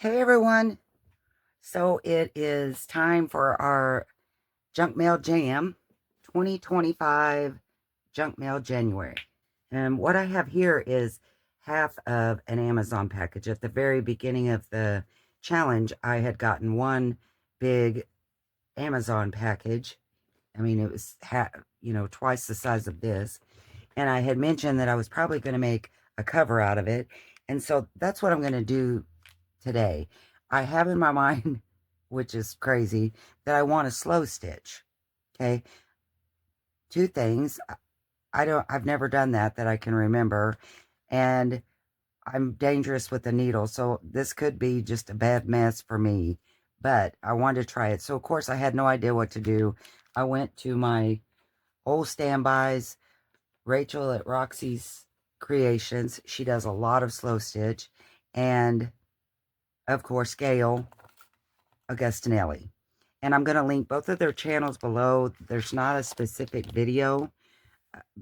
Hey everyone. So it is time for our Junk Mail Jam 2025 Junk Mail January. And what I have here is half of an Amazon package. At the very beginning of the challenge, I had gotten one big Amazon package. I mean, it was twice the size of this. And I had mentioned that I was probably going to make a cover out of it. And so that's what I'm going to do today. I have in my mind, which is crazy, that I want a slow stitch. Okay. Two things. I've never done that I can remember. And I'm dangerous with the needle. So this could be just a bad mess for me, but I wanted to try it. So of course I had no idea what to do. I went to my old standbys, Rachel at Roxy's Creations. She does a lot of slow stitch. And of course, Gail Augustinelli. And I'm going to link both of their channels below. There's not a specific video,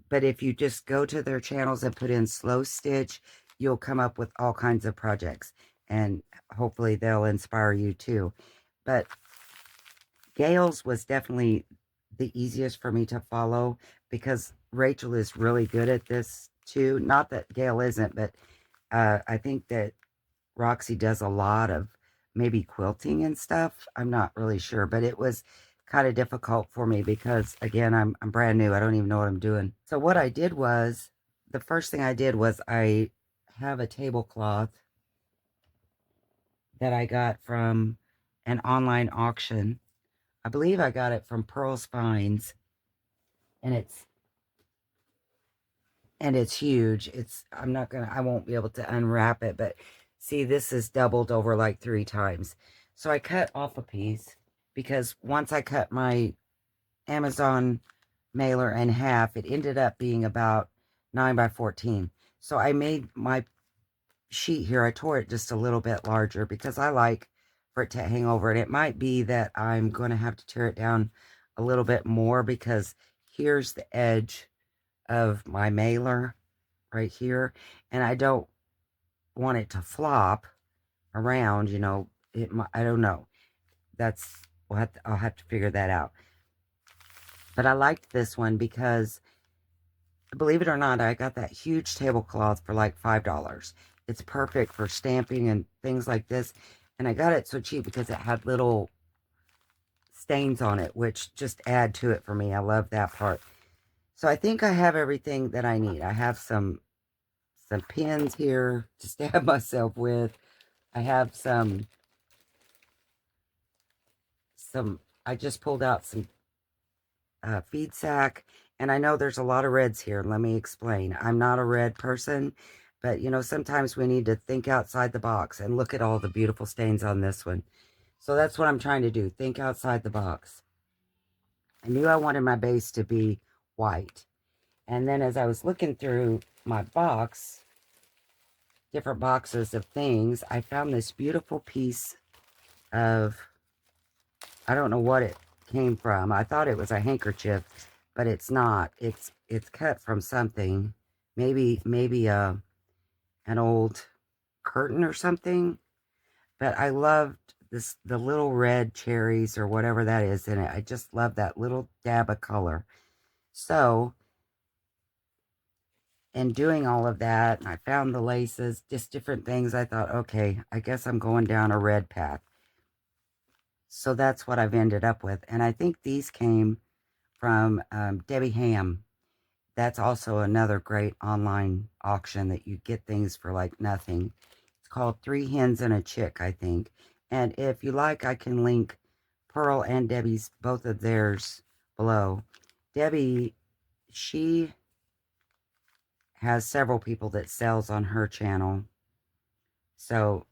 but if you just go to their channels and put in slow stitch, you'll come up with all kinds of projects. And hopefully they'll inspire you too. But Gail's was definitely the easiest for me to follow because Rachel is really good at this too. Not that Gail isn't, but I think that Roxy does a lot of maybe quilting and stuff. I'm not really sure, but it was kind of difficult for me because again, I'm brand new. I don't even know what I'm doing. So what I did was, the first thing I did was I have a tablecloth that I got from an online auction. I believe I got it from Pearl's Finds, and it's huge. I won't be able to unwrap it, but see, this is doubled over like 3 times. So I cut off a piece because once I cut my Amazon mailer in half, it ended up being about 9 by 14. So I made my sheet here, I tore it just a little bit larger because I like for it to hang over. And it might be that I'm going to have to tear it down a little bit more because here's the edge of my mailer right here, and I don't want it to flop around, I don't know. I'll have to figure that out. But I liked this one because, believe it or not, I got that huge tablecloth for like $5. It's perfect for stamping and things like this. And I got it so cheap because it had little stains on it, which just add to it for me. I love that part. So I think I have everything that I need. I have some pins here to stab myself with. I have some, I just pulled out some feed sack, and I know there's a lot of reds here. Let me explain. I'm not a red person, but sometimes we need to think outside the box, and look at all the beautiful stains on this one. So that's what I'm trying to do. Think outside the box. I knew I wanted my base to be white. And then as I was looking through my box, different boxes of things, I found this beautiful piece of, I don't know what it came from. I thought it was a handkerchief, but it's not. It's cut from something. Maybe an old curtain or something. But I loved the little red cherries or whatever that is in it. I just love that little dab of color. So, in doing all of that, and I found the laces, just different things, I thought, okay, I guess I'm going down a red path. So that's what I've ended up with. And I think these came from Debbie Ham. That's also another great online auction that you get things for like nothing. It's called Three Hens and a Chick, I think. And if you like, I can link Pearl and Debbie's, both of theirs below. Debbie, she has several people that sells on her channel. So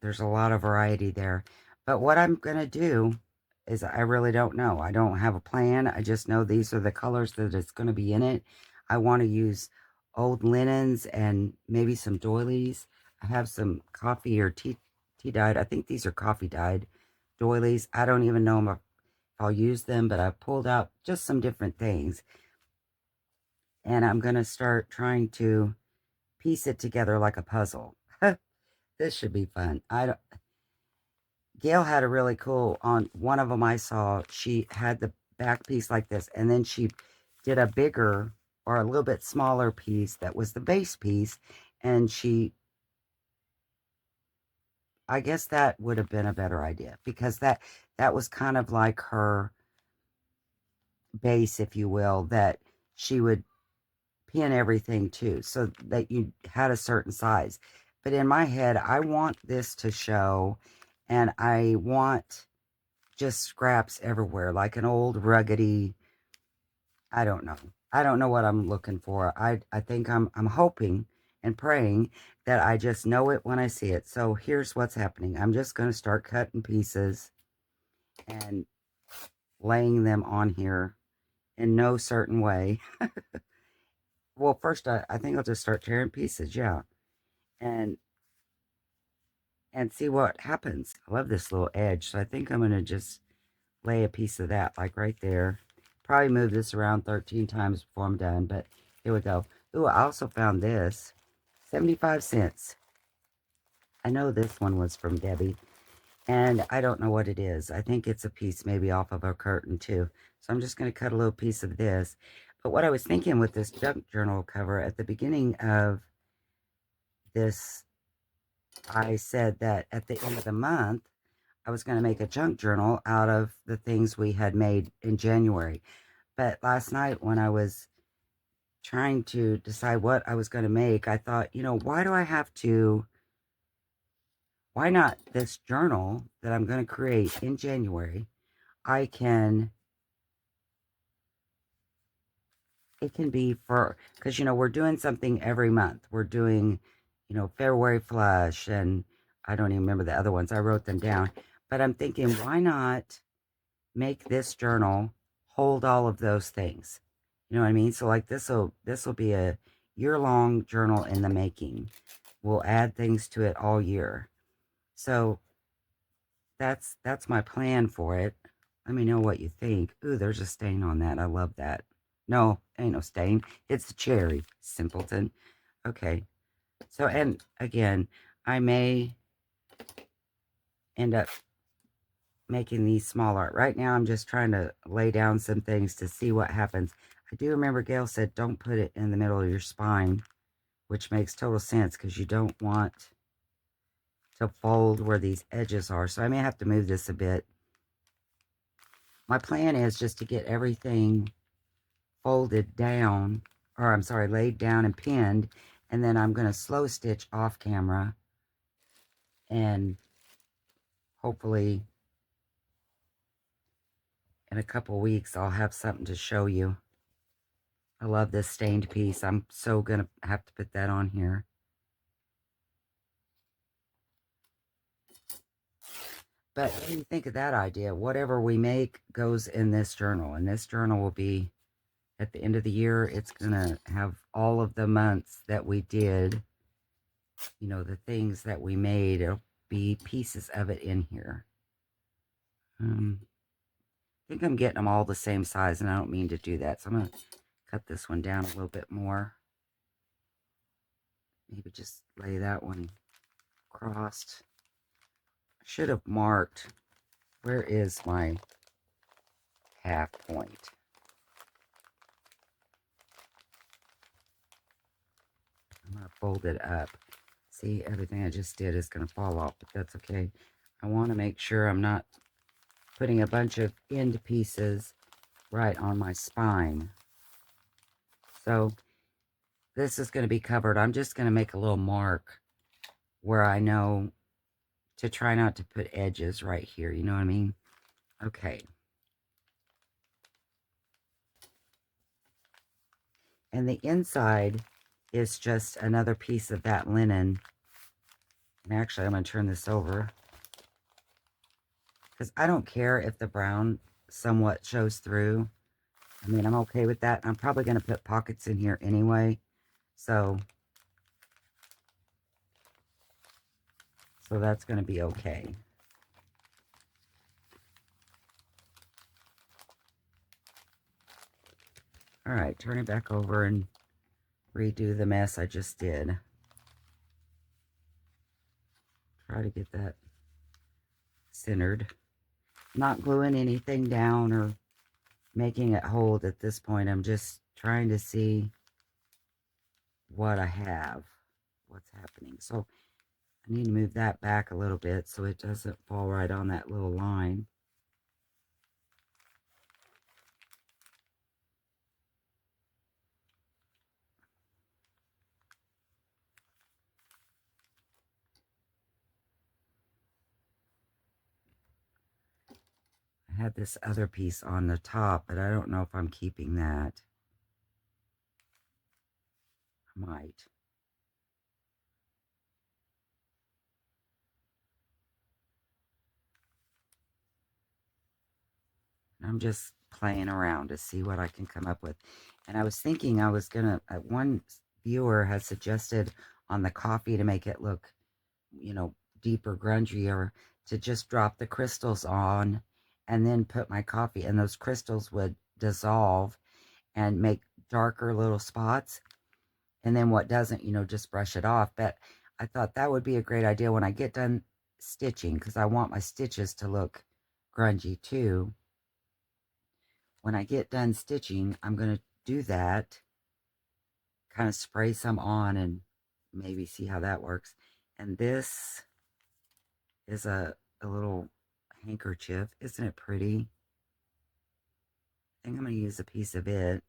there's a lot of variety there. But what I'm going to do is, I really don't know. I don't have a plan. I just know these are the colors that it's going to be in it. I want to use old linens and maybe some doilies. I have some coffee or tea dyed. I think these are coffee dyed doilies. I don't even know if I'll use them, but I pulled out just some different things. And I'm going to start trying to piece it together like a puzzle. This should be fun. I don't, Gail had a really cool, on one of them I saw, she had the back piece like this, and then she did a bigger or a little bit smaller piece that was the base piece, and I guess that would have been a better idea, because that was kind of like her base, if you will, that she would pin everything to, so that you had a certain size. But in my head, I want this to show, and I want just scraps everywhere, like an old ruggedy, I don't know. I don't know what I'm looking for. I think I'm hoping and praying that I just know it when I see it. So here's what's happening. I'm just going to start cutting pieces and laying them on here in no certain way. Well, first I think I'll just start tearing pieces, yeah. And see what happens. I love this little edge, so I think I'm going to just lay a piece of that, like right there. Probably move this around 13 times before I'm done, but here we go. Ooh, I also found this. 75 cents. I know this one was from Debbie, and I don't know what it is. I think it's a piece maybe off of a curtain, too. So I'm just going to cut a little piece of this. But what I was thinking with this junk journal cover, at the beginning of this, I said that at the end of the month, I was going to make a junk journal out of the things we had made in January. But last night when I was trying to decide what I was going to make, I thought, why do I have to, why not this journal that I'm going to create in January? It can be for, because, we're doing something every month. We're doing, February flush, and I don't even remember the other ones. I wrote them down. But I'm thinking, why not make this journal hold all of those things? You know what I mean? So like this will be a year-long journal in the making. We'll add things to it all year. So that's my plan for it. Let me know what you think. Ooh, there's a stain on that. I love that. No, ain't no stain. It's the cherry, simpleton. Okay. So, and again, I may end up making these smaller. Right now, I'm just trying to lay down some things to see what happens. I do remember Gail said don't put it in the middle of your spine, which makes total sense because you don't want to fold where these edges are. So I may have to move this a bit. My plan is just to get everything folded down, or I'm sorry, laid down and pinned, and then I'm going to slow stitch off camera, and hopefully in a couple weeks I'll have something to show you. I love this stained piece. I'm so going to have to put that on here. But what do you think of that idea? Whatever we make goes in this journal, and this journal will be at the end of the year. It's going to have all of the months that we did, the things that we made. It'll be pieces of it in here. I think I'm getting them all the same size, and I don't mean to do that. So I'm going to cut this one down a little bit more. Maybe just lay that one crossed. I should have marked, where is my half point? I'm going to fold it up. See, everything I just did is going to fall off, but that's okay. I want to make sure I'm not putting a bunch of end pieces right on my spine. So this is going to be covered. I'm just going to make a little mark where I know to try not to put edges right here. You know what I mean? Okay. And the inside is just another piece of that linen. And actually, I'm going to turn this over, because I don't care if the brown somewhat shows through. I mean, I'm okay with that. I'm probably going to put pockets in here anyway. So that's going to be okay. All right, turn it back over and redo the mess I just did. try to get that centered. Not gluing anything down or making it hold at this point. I'm just trying to see what I have, what's happening. So I need to move that back a little bit so it doesn't fall right on that little line. I had this other piece on the top, but I don't know if I'm keeping that. I might. I'm just playing around to see what I can come up with. And I was thinking I was going to, one viewer has suggested on the coffee to make it look, you know, deeper, grungier, to just drop the crystals on and then put my coffee, and those crystals would dissolve and make darker little spots. And then what doesn't, you know, just brush it off. But I thought that would be a great idea when I get done stitching, because I want my stitches to look grungy too. When I get done stitching, I'm going to do that, kind of spray some on and maybe see how that works. And this is a little handkerchief. Isn't it pretty? I think I'm going to use a piece of it.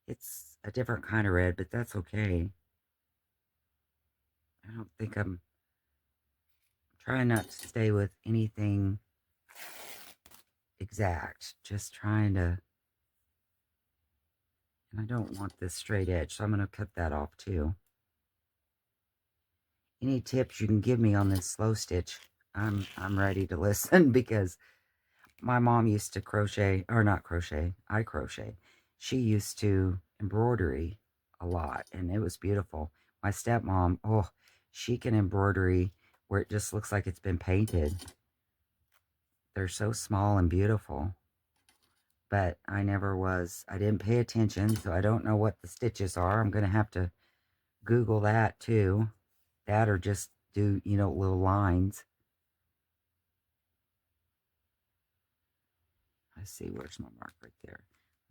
It's a different kind of red, but that's okay. I don't think I'm trying not to stay with anything exact. Just trying to, and I don't want this straight edge, so I'm going to cut that off too. Any tips you can give me on this slow stitch, I'm ready to listen, because my mom used to crochet, or not crochet, I crochet. She used to embroidery a lot, and it was beautiful. My stepmom, oh, she can embroidery where it just looks like it's been painted. They're so small and beautiful. But I never was, I didn't pay attention, so I don't know what the stitches are. I'm going to have to Google that too. That, or just do, you know, little lines. I see, where's my mark right there?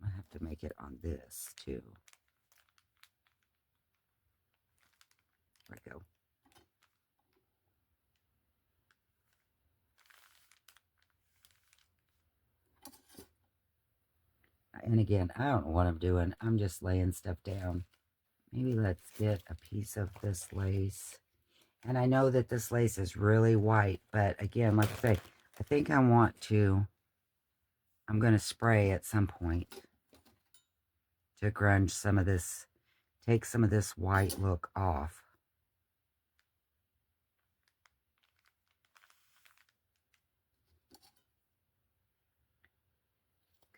I have to make it on this too. There we go. And again, I don't know what I'm doing. I'm just laying stuff down. Maybe let's get a piece of this lace. And I know that this lace is really white, but again, like I say, I think I want to, I'm going to spray at some point to grunge some of this, take some of this white look off.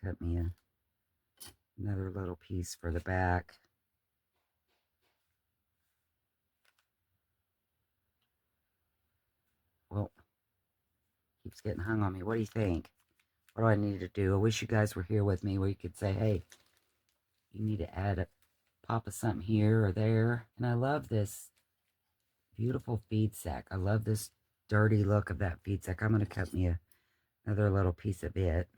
Cut me another little piece for the back. Well, keeps getting hung on me. What do you think? What do I need to do? I wish you guys were here with me where you could say, hey, you need to add a pop of something here or there. And I love this beautiful feed sack. I love this dirty look of that feed sack. I'm going to cut me another little piece of it.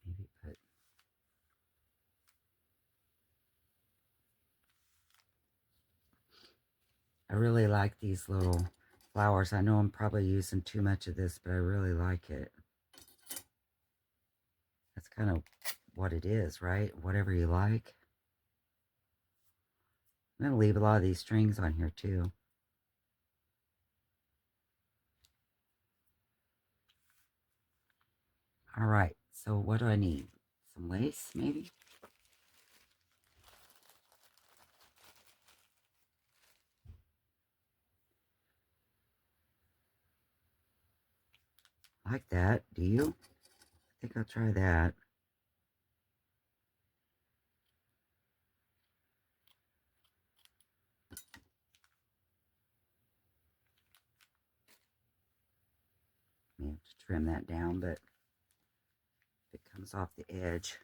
Maybe put, I really like these little flowers. I know I'm probably using too much of this, but I really like it. That's kind of what it is, right? Whatever you like. I'm going to leave a lot of these strings on here too. All right, so what do I need? Some lace, maybe? Like that, do you? I think I'll try that. trim that down, but it comes off the edge.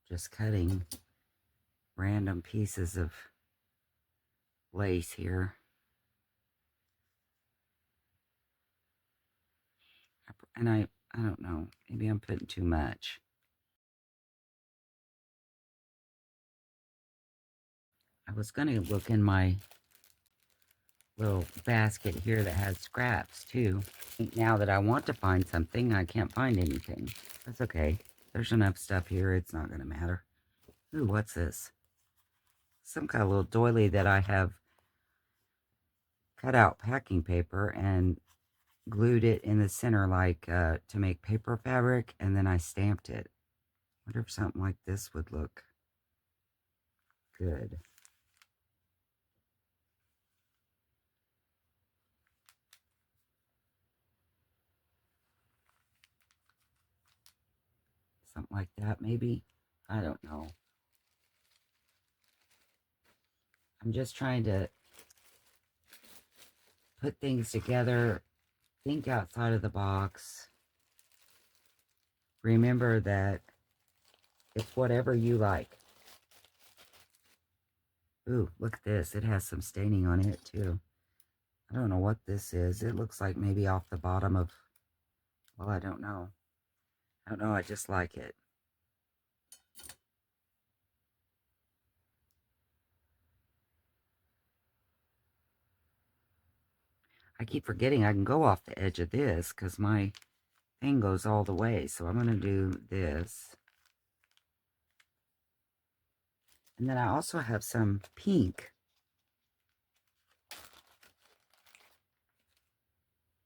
Just cutting random pieces of lace here. And I don't know, maybe I'm putting too much. I was going to look in my little basket here that has scraps too. Now that I want to find something, I can't find anything. That's okay. There's enough stuff here, it's not going to matter. Ooh, what's this? Some kind of little doily that I have cut out packing paper and glued it in the center like to make paper fabric, and then I stamped it. I wonder if something like this would look good. Something like that, maybe. I don't know. I'm just trying to put things together, think outside of the box. Remember that it's whatever you like. Ooh, look at this. It has some staining on it, too. I don't know what this is. It looks like maybe off the bottom of... Well, I don't know. I don't know. I just like it. I keep forgetting I can go off the edge of this because my thing goes all the way. So I'm going to do this. And then I also have some pink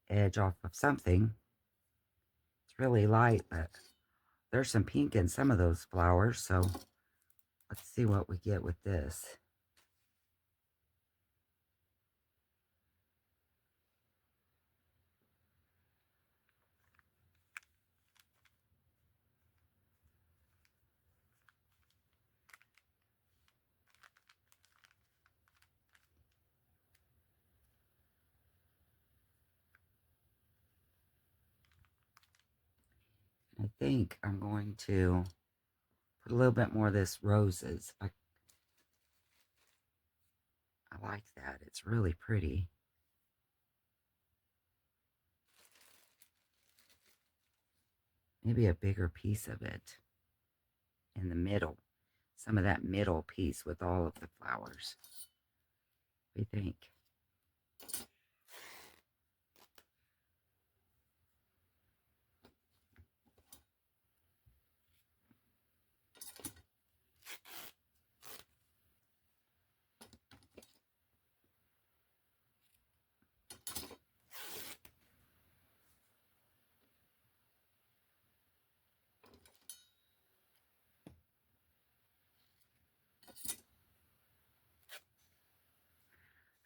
edge off of something. It's really light, but there's some pink in some of those flowers. So let's see what we get with this. I think I'm going to put a little bit more of this roses. I like that. It's really pretty. Maybe a bigger piece of it in the middle. Some of that middle piece with all of the flowers. What do you think?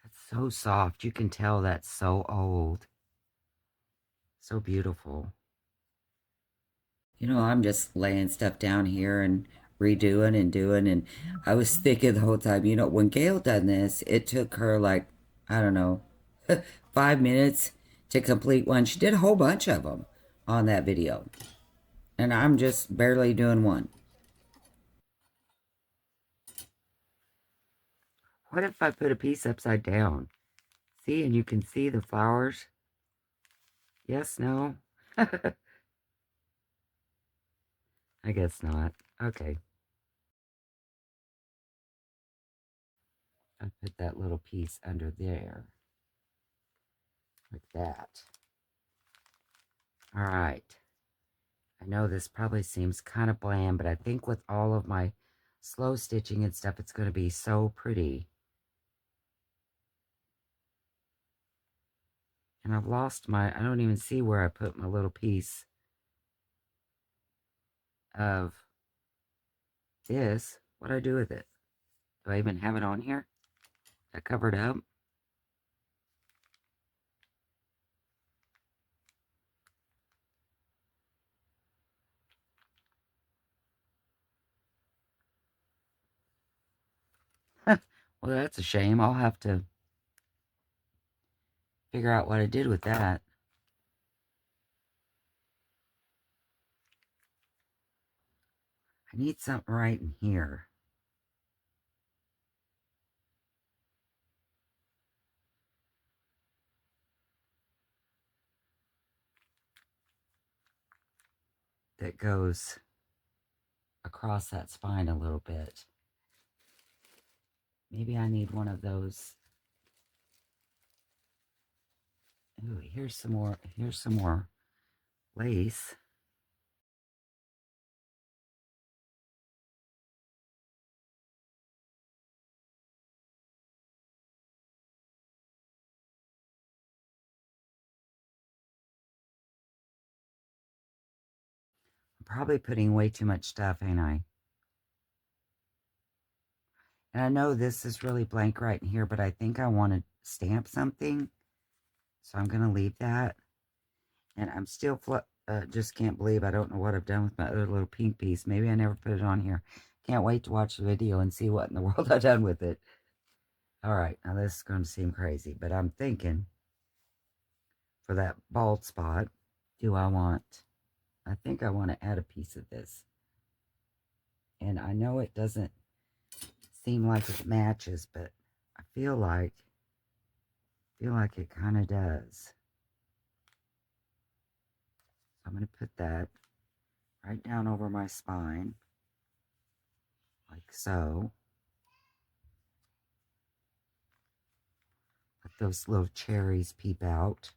That's so soft. You can tell that's so old. So beautiful. You know, I'm just laying stuff down here and redoing and doing. And I was thinking the whole time, you know, when Gail done this, it took her like, I don't know, 5 minutes to complete one. She did a whole bunch of them on that video. And I'm just barely doing one. What if I put a piece upside down? See, and you can see the flowers. Yes, no? I guess not. Okay. I put that little piece under there. Like that. All right. I know this probably seems kind of bland, but I think with all of my slow stitching and stuff, it's going to be so pretty. And I've lost my, I don't even see where I put my little piece of this. What do I do with it? Do I even have it on here? I covered up? Well, that's a shame. I'll have to figure out what I did with that. I need something right in here. That goes across that spine a little bit. Maybe I need one of those. Ooh, here's some more. Here's some more lace. I'm probably putting way too much stuff, ain't I? And I know this is really blank right in here, but I think I want to stamp something. So I'm going to leave that. And I'm still, just can't believe I don't know what I've done with my other little pink piece. Maybe I never put it on here. Can't wait to watch the video and see what in the world I've done with it. All right, now this is going to seem crazy, but I'm thinking for that bald spot, I think I want to add a piece of this. And I know it doesn't seem like it matches, but I feel like it kind of does. So I'm going to put that right down over my spine, like so. Let those little cherries peep out.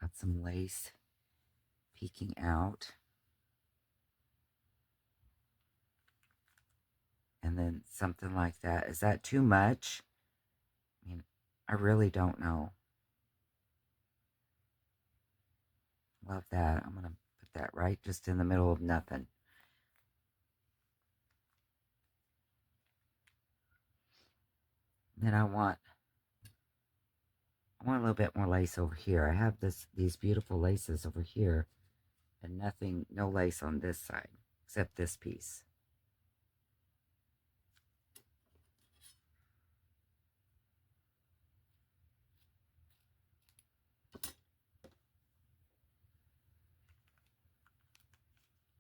Got some lace peeking out. And then something like that. Is that too much? I mean, I really don't know. Love that. I'm going to put that right just in the middle of nothing. Then I want a little bit more lace over here. I have these beautiful laces over here, and no lace on this side, except this piece.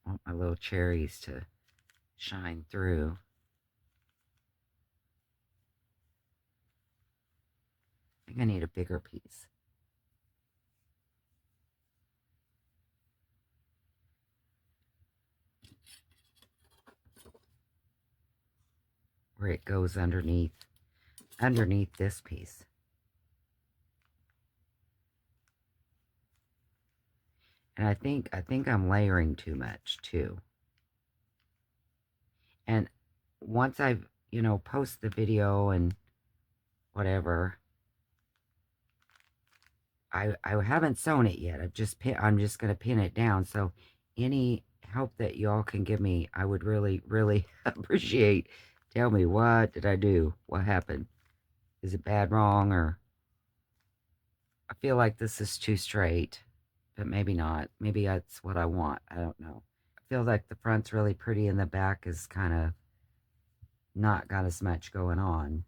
I want my little cherries to shine through. I think I need a bigger piece. Where it goes underneath this piece. And I think I'm layering too much too. And once I've, post the video and whatever, I haven't sewn it yet. I'm just going to pin it down. So any help that y'all can give me, I would really, really appreciate. Tell me, what did I do? What happened? Is it bad, wrong, or I feel like this is too straight, but maybe not. Maybe that's what I want. I don't know. I feel like the front's really pretty and the back is kind of not got as much going on.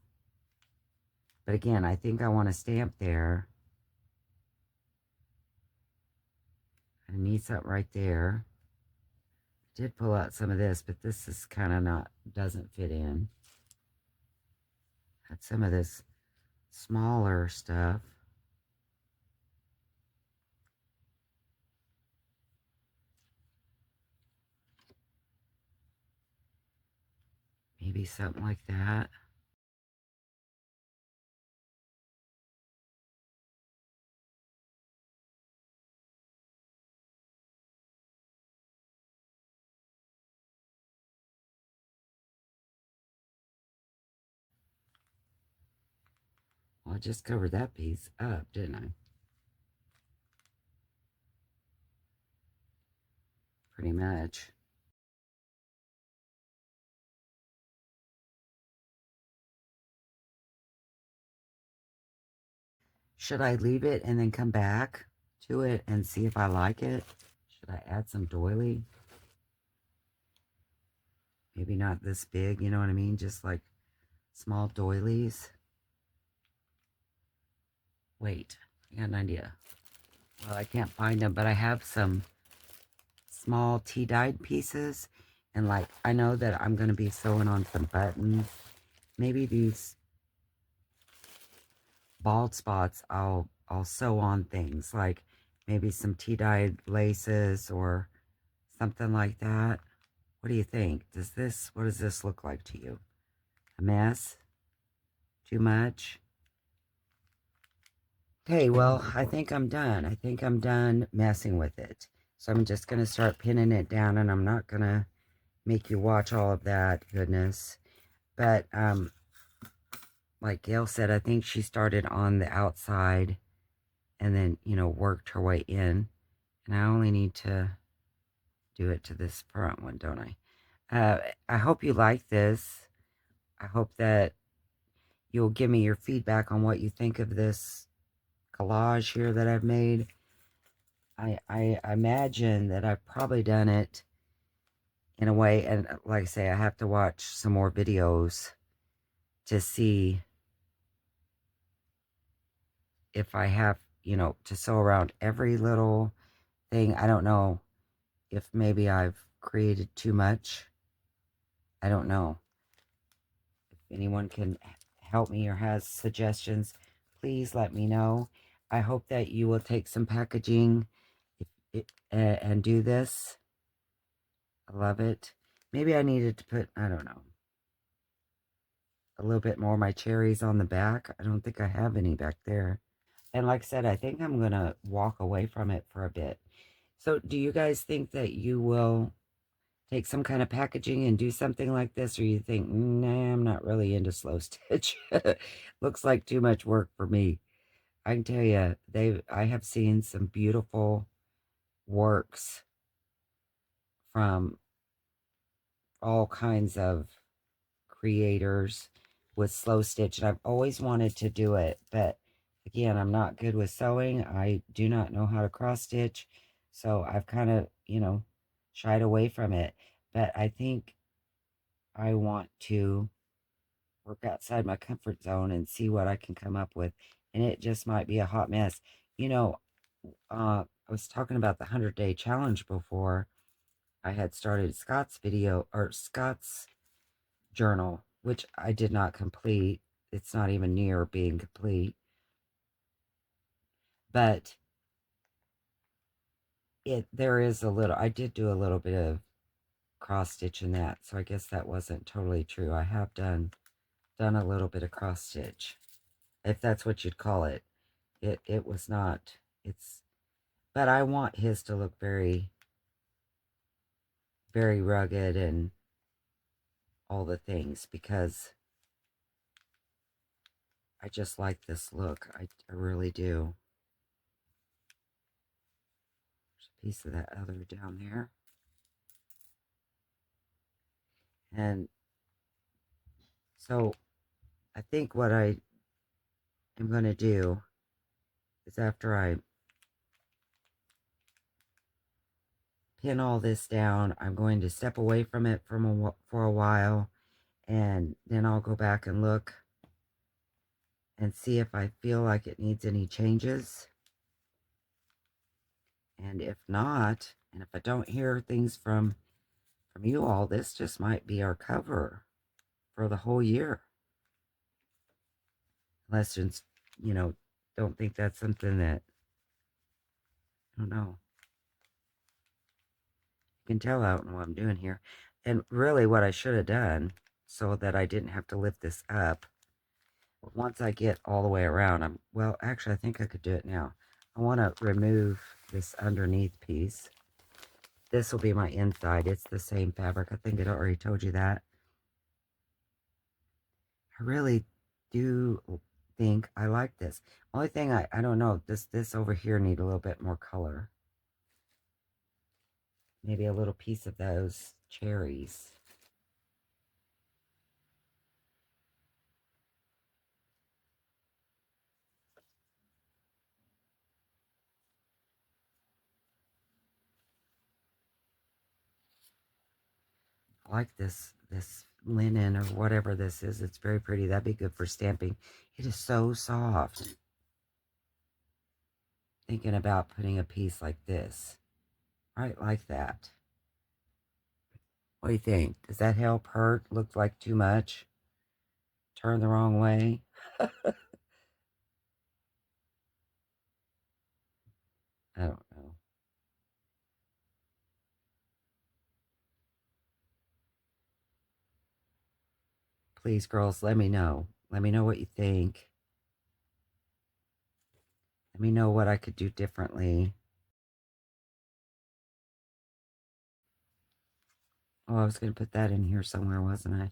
But again, I think I want to stamp there. I need something right there. I did pull out some of this, but this is kind of doesn't fit in. Had some of this smaller stuff. Maybe something like that. Well, I just covered that piece up, didn't I? Pretty much. Should I leave it and then come back to it and see if I like it? Should I add some doily? Maybe not this big, you know what I mean? Just like small doilies. Wait, I got an idea. Well, I can't find them, but I have some small tea-dyed pieces. And like, I know that I'm going to be sewing on some buttons. Maybe these bald spots, I'll sew on things. Like maybe some tea-dyed laces or something like that. What do you think? What does this look like to you? A mess? Too much? Okay, well, I think I'm done. I think I'm done messing with it. So I'm just going to start pinning it down, and I'm not going to make you watch all of that goodness. But, like Gail said, I think she started on the outside and then, you know, worked her way in. And I only need to do it to this front one, don't I hope you like this. I hope that you'll give me your feedback on what you think of this collage here that I've made. I imagine that I've probably done it in a way, and like I say, I have to watch some more videos to see if I have, you know, to sew around every little thing. I don't know if maybe I've created too much. I don't know. If anyone can help me or has suggestions, please let me know. I hope that you will take some packaging and do this. I love it. Maybe I needed to put, I don't know, a little bit more of my cherries on the back. I don't think I have any back there. And like I said, I think I'm going to walk away from it for a bit. So do you guys think that you will take some kind of packaging and do something like this? Or you think, nah, I'm not really into slow stitch. Looks like too much work for me. I can tell you, I have seen some beautiful works from all kinds of creators with slow stitch, and I've always wanted to do it, but again, I'm not good with sewing. I do not know how to cross stitch, so I've kind of, you know, shied away from it. But I think I want to work outside my comfort zone and see what I can come up with, and it just might be a hot mess. You know, I was talking about the 100-day challenge before. I had started Scott's journal, which I did not complete. It's not even near being complete. But there is a little, I did do a little bit of cross stitch in that, so I guess that wasn't totally true. I have done a little bit of cross stitch, if that's what you'd call it. It was not, but I want his to look very, very rugged and all the things, because I just like this look. I really do. There's a piece of that other down there. And so I think what I am going to do is, after I pin all this down, I'm going to step away from it for a while, and then I'll go back and look and see if I feel like it needs any changes. And if not, and if I don't hear things from you all, this just might be our cover for the whole year. Unless it's, you know, don't think that's something that, I don't know. You can tell I don't know what I'm doing here. And really what I should have done, so that I didn't have to lift this up, once I get all the way around, well, actually, I think I could do it now. I want to remove this underneath piece. This will be my inside. It's the same fabric. I think it already told you that. I really do think I like this. Only thing I don't know, this over here need a little bit more color. Maybe a little piece of those cherries. I like this linen or whatever this is. It's very pretty. That'd be good for stamping. It is so soft. Thinking about putting a piece like this right like that. What do you think? Does that help? Hurt? Look like too much? Turn the wrong way? I don't know. Please, girls, let me know. Let me know what you think. Let me know what I could do differently. Oh, I was going to put that in here somewhere, wasn't I?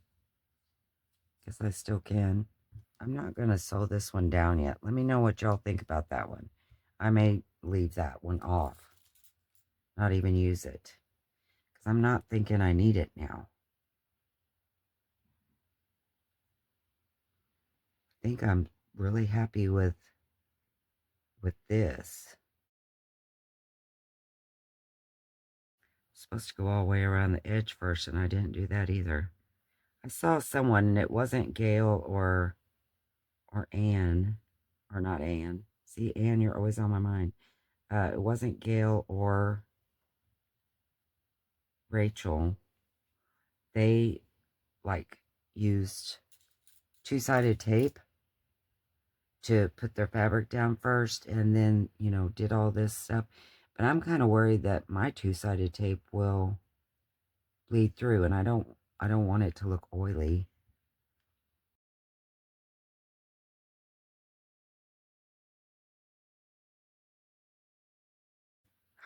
Guess I still can. I'm not going to sew this one down yet. Let me know what y'all think about that one. I may leave that one off. Not even use it. Because I'm not thinking I need it now. I think I'm really happy with this. Supposed to go all the way around the edge first, and I didn't do that either. I saw someone, and it wasn't Gail or Anne, or not Anne. See, Anne, you're always on my mind. It wasn't Gail or Rachel. They like used two-sided tape to put their fabric down first, and then did all this stuff. But I'm kind of worried that my two-sided tape will bleed through, and I don't want it to look oily.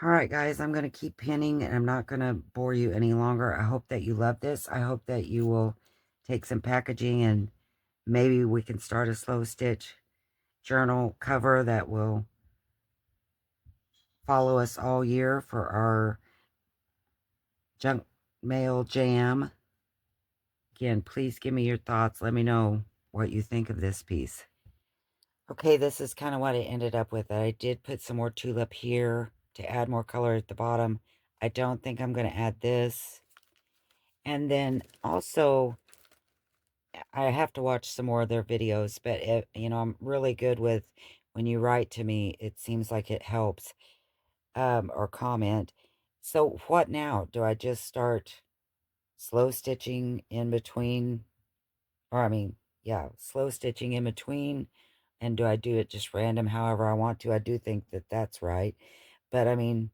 All right, guys, I'm going to keep pinning, and I'm not going to bore you any longer. I hope that you love this. I hope that you will take some packaging, and maybe we can start a slow stitch journal cover that will follow us all year for our junk mail jam. Again, please give me your thoughts. Let me know what you think of this piece. Okay, this is kind of what I ended up with. I did put some more tulip here to add more color at the bottom. I don't think I'm going to add this. And then also, I have to watch some more of their videos, but I'm really good with when you write to me, it seems like it helps, or comment. So what now? Do I just start slow stitching in between, or I mean, yeah, slow stitching in between, and do I do it just random however I want to? I do think that that's right. But I mean,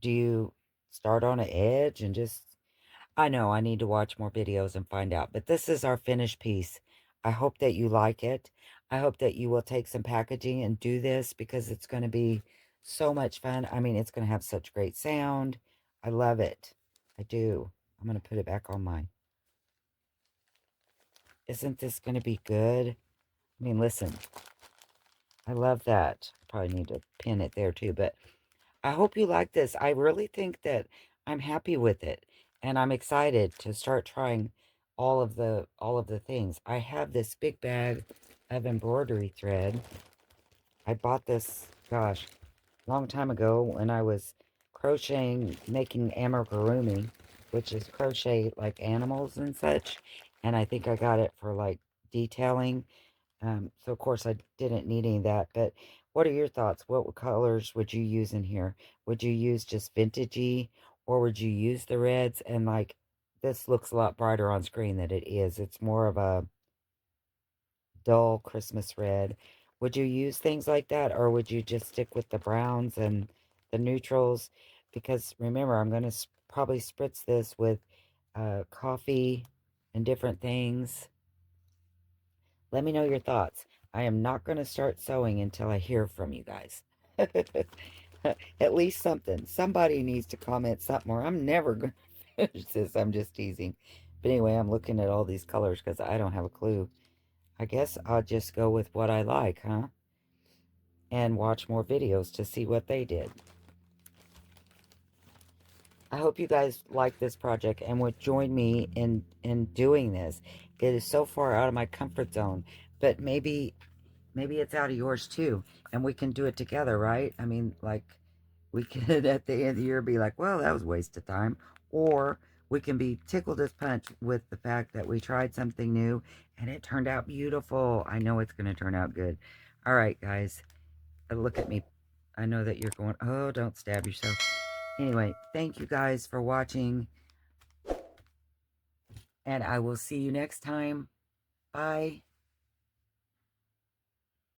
do you start on an edge and just, I know I need to watch more videos and find out, but this is our finished piece. I hope that you like it. I hope that you will take some packaging and do this, because it's going to be so much fun. I mean, it's going to have such great sound. I love it. I do. I'm going to put it back on mine. Isn't this going to be good? I mean, listen, I love that. Probably need to pin it there too, but I hope you like this. I really think that I'm happy with it, and I'm excited to start trying all of the things. I have this big bag of embroidery thread. I bought this, gosh, a long time ago when I was crocheting, making amigurumi, which is crochet like animals and such. And I think I got it for like detailing. So of course I didn't need any of that, but what are your thoughts? What colors would you use in here? Would you use just vintagey, or would you use the reds? And like, this looks a lot brighter on screen than it is. It's more of a dull Christmas red. Would you use things like that, or would you just stick with the browns and the neutrals? Because remember, I'm going to probably spritz this with coffee and different things. Let me know your thoughts. I am not going to start sewing until I hear from you guys. At least something. Somebody needs to comment something, or I'm never going to finish this. I'm just teasing. But anyway, I'm looking at all these colors because I don't have a clue. I guess I'll just go with what I like, huh? And watch more videos to see what they did. I hope you guys like this project and would join me in doing this. It is so far out of my comfort zone, but maybe it's out of yours too, and we can do it together, right? I mean, like, we could at the end of the year be like, well, that was a waste of time, or we can be tickled as punch with the fact that we tried something new and it turned out beautiful. I know it's going to turn out good. All right, guys, look at me. I know that you're going, oh, don't stab yourself. Anyway, thank you guys for watching, and I will see you next time. Bye.